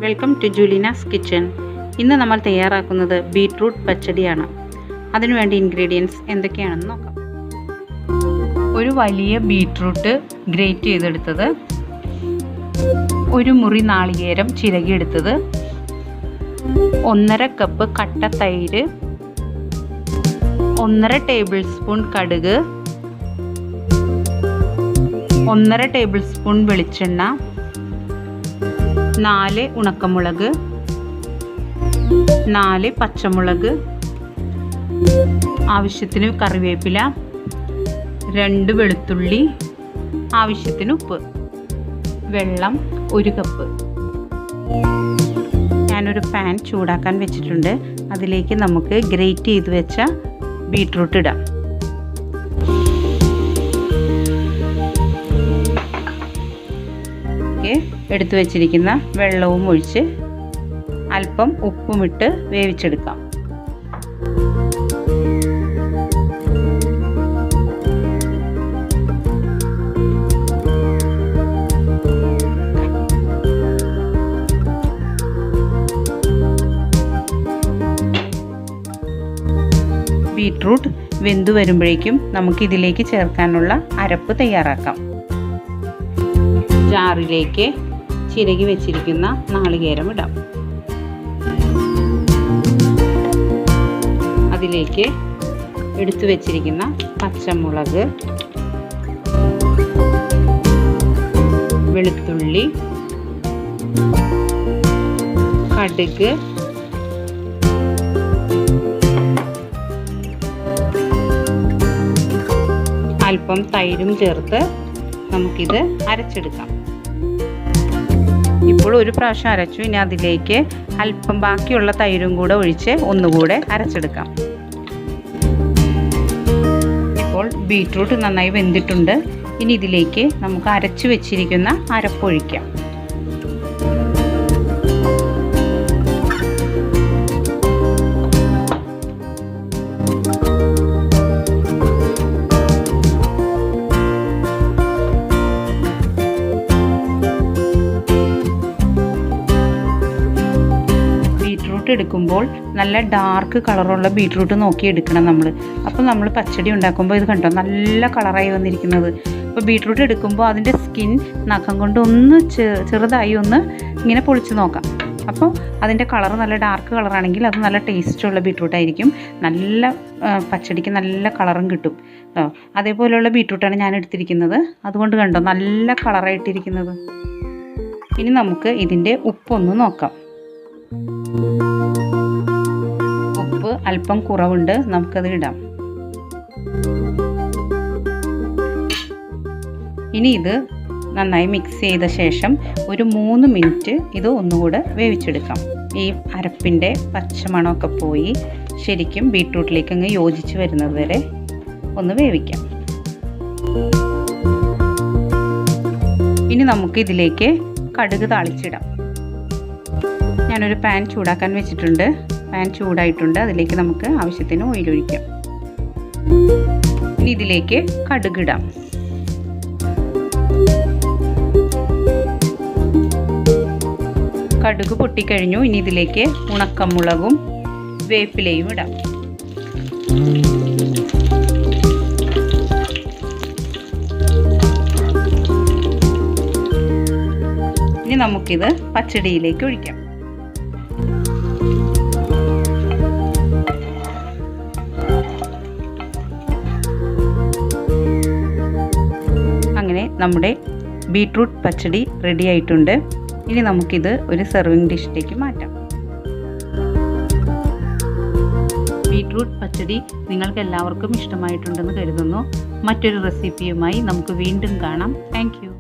Welcome to ജൂലീനാസ് kitchen. ഇന്ന് നമ്മൾ തയ്യാറാക്കുന്നത് ബീട്രൂട്ട് പച്ചടിയാണ്. അതിനുവേണ്ട ഇൻഗ്രീഡിയൻസ് എന്തൊക്കെയാണെന്ന് നോക്കാം. ഒരു വലിയ ബീട്രൂട്ട് ഗ്രേറ്റ് ചെയ്തെടുത്തത്, ഒരു മുറി നാളികേരം ചിരകിയെടുത്തത്, 1.5 കപ്പ് കട്ട തൈര്, 1.5 ടേബിൾ സ്പൂൺ കടുക്, 1.5 ടേബിൾ സ്പൂൺ വെളിച്ചെണ്ണ, 4 ഉണക്കമുളക്, 4 പച്ചമുളക്, ആവശ്യത്തിന് കറിവേപ്പില, 2 വെളുത്തുള്ളി, ആവശ്യത്തിന് ഉപ്പ്, വെള്ളം 1 കപ്പ്. ഞാനൊരു പാൻ ചൂടാക്കാൻ വെച്ചിട്ടുണ്ട്. അതിലേക്ക് നമുക്ക് ഗ്രേറ്റ് ചെയ്ത് വെച്ച ബീട്രൂട്ട് ഇടാം. എടുത്തു വച്ചിരിക്കുന്ന വെള്ളവും ഒഴിച്ച് അല്പം ഉപ്പുമിട്ട് വേവിച്ചെടുക്കാം. ബീട്രൂട്ട് വെന്തു വരുമ്പോഴേക്കും നമുക്ക് ഇതിലേക്ക് ചേർക്കാനുള്ള അരപ്പ് തയ്യാറാക്കാം. ജാറിലേക്ക് ചിരകി വെച്ചിരിക്കുന്ന നാളികേരം ഇടാം. അതിലേക്ക് എടുത്തു വെച്ചിരിക്കുന്ന പച്ചമുളക്, വെളുത്തുള്ളി, കടുക്, അല്പം തൈരും ചേർത്ത് നമുക്കിത് അരച്ചെടുക്കാം. ഇപ്പോൾ ഒരു പ്രാവശ്യം അരച്ചു. ഇനി അതിലേക്ക് അല്പം ബാക്കിയുള്ള തൈരും കൂടെ ഒഴിച്ച് ഒന്നുകൂടെ അരച്ചെടുക്കാം. ഇപ്പോൾ ബീട്രൂട്ട് നന്നായി വെന്തിട്ടുണ്ട്. ഇനി ഇതിലേക്ക് നമുക്ക് അരച്ചു വെച്ചിരിക്കുന്ന അരപ്പൊഴിക്കാം. എടുക്കുമ്പോൾ നല്ല ഡാർക്ക് കളറുള്ള ബീട്രൂട്ട് നോക്കി എടുക്കണം നമ്മൾ. അപ്പോൾ നമ്മൾ പച്ചടി ഉണ്ടാക്കുമ്പോൾ ഇത് കണ്ടോ നല്ല കളറായി വന്നിരിക്കുന്നത്. അപ്പോൾ ബീട്രൂട്ട് എടുക്കുമ്പോൾ അതിൻ്റെ സ്കിൻ നഖം കൊണ്ട് ഒന്ന് ചെറുതായി ഒന്ന് ഇങ്ങനെ പൊളിച്ച് നോക്കാം. അപ്പോൾ അതിൻ്റെ കളർ നല്ല ഡാർക്ക് കളറാണെങ്കിൽ അത് നല്ല ടേസ്റ്റുള്ള ബീട്രൂട്ടായിരിക്കും. നല്ല പച്ചടിക്ക് നല്ല കളറും കിട്ടും. അതേപോലെയുള്ള ബീട്രൂട്ടാണ് ഞാൻ എടുത്തിരിക്കുന്നത്. അതുകൊണ്ട് കണ്ടോ നല്ല കളറായിട്ടിരിക്കുന്നത്. ഇനി നമുക്ക് ഇതിൻ്റെ ഉപ്പൊന്ന് നോക്കാം. ഉപ്പ് അല്പം കുറവുണ്ട്, നമുക്കത് ഇടാം. ഇനി ഇത് നന്നായി മിക്സ് ചെയ്ത ശേഷം ഒരു 3 മിനിറ്റ് ഇത് ഒന്നുകൂടെ വേവിച്ചെടുക്കാം. ഈ അരപ്പിൻ്റെ പച്ചമണമൊക്കെ പോയി ശരിക്കും ബീട്രൂട്ടിലേക്ക് അങ്ങ് യോജിച്ച് വരുന്നത് വരെ ഒന്ന് വേവിക്കാം. ഇനി നമുക്ക് ഇതിലേക്ക് കടുക് താളിച്ചിടാം. ഞാനൊരു പാൻ ചൂടാക്കാൻ വെച്ചിട്ടുണ്ട്. പാൻ ചൂടായിട്ടുണ്ട്. അതിലേക്ക് നമുക്ക് ആവശ്യത്തിന് ഓയിൽ ഒഴിക്കാം. ഇനി ഇതിലേക്ക് കടുക് ഇടാം. കടുക് പൊട്ടിക്കഴിഞ്ഞു. ഇനി ഇതിലേക്ക് ഉണക്കമുളകും വേപ്പിലയും ഇടാം. ഇനി നമുക്കിത് പച്ചടിയിലേക്ക് ഒഴിക്കാം. അങ്ങനെ നമ്മുടെ ബീട്രൂട്ട് പച്ചടി റെഡി ആയിട്ടുണ്ട്. ഇനി നമുക്കിത് ഒരു സെർവിങ് ഡിഷിലേക്ക് മാറ്റാം. ബീട്രൂട്ട് പച്ചടി നിങ്ങൾക്ക് എല്ലാവർക്കും ഇഷ്ടമായിട്ടുണ്ടെന്ന് കരുതുന്നു. മറ്റൊരു റെസിപ്പിയുമായി നമുക്ക് വീണ്ടും കാണാം. Thank you.